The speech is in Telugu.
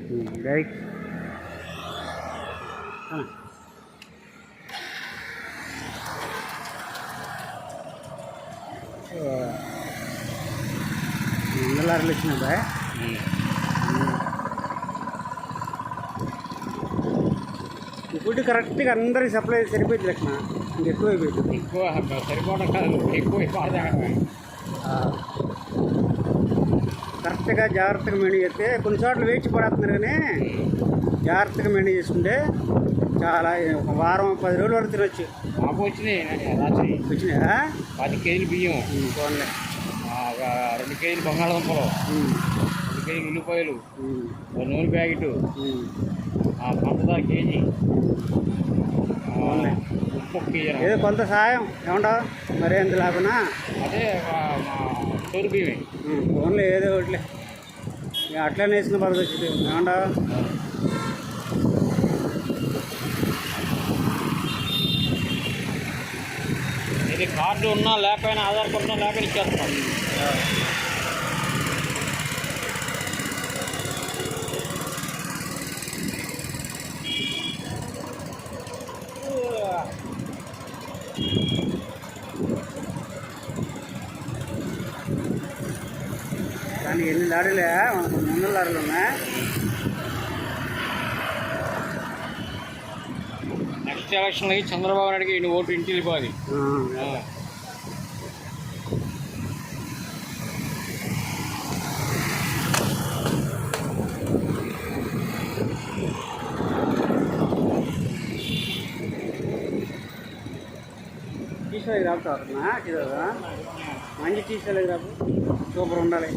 రైట్ మంగళారులు వచ్చినా ఈ ఫుడ్ కరెక్ట్గా అందరికి సప్లై సరిపోయింది లక్షణ ఇంకెక్కువ అయిపోయింది. ఎక్కువ సరిపోవడం కాదు, ఎక్కువ కరెక్ట్గా జాగ్రత్తగా మెయింటైన్ చేస్తే కొన్ని చోట్ల వేచి పడేస్తున్నారు, కానీ జాగ్రత్తగా మెయింటైన్ చేసుకుంటే చాలా ఒక వారం 10 రోజుల వరకు తినొచ్చు. మాకు వచ్చినాయి రాత్రి వచ్చినాయా 10 కేజీలు బియ్యం, పోన్లే 2 కేజీలు బంగాళదుంపలు, 2 కేజీలు ఉల్లిపాయలు, నూనె ప్యాకెట్, పంచదార కేజీ, ఉప్పు కేజీ. ఏదో కొంత సాయం ఏమంటా మరి ఎంత లేకున్నా అదే తోరు బియ్యమే ఫోన్లో ఏదో ఒకటిలే అట్లనే వేసుకున్న పద్ధతి వచ్చింది ఏమంటా. ఇది కార్డు ఉన్నా లేకపోయినా ఆధార్ కార్డు ఉన్నా లేకపోయినా ఇచ్చేస్తున్నాం. కానీ ఎన్ని లారీలే మనకు 300 లారీలు ఉన్నాయి. నెక్స్ట్ ఎలక్షన్లకి చంద్రబాబు నాయుడుకి ఇన్ని ఓటు ఇంటికి వెళ్ళిపోవాలి. టీషర్ట్ రాబోతున్నా మంచి టీషర్ట్ రాబో సూపర్ ఉండాలి.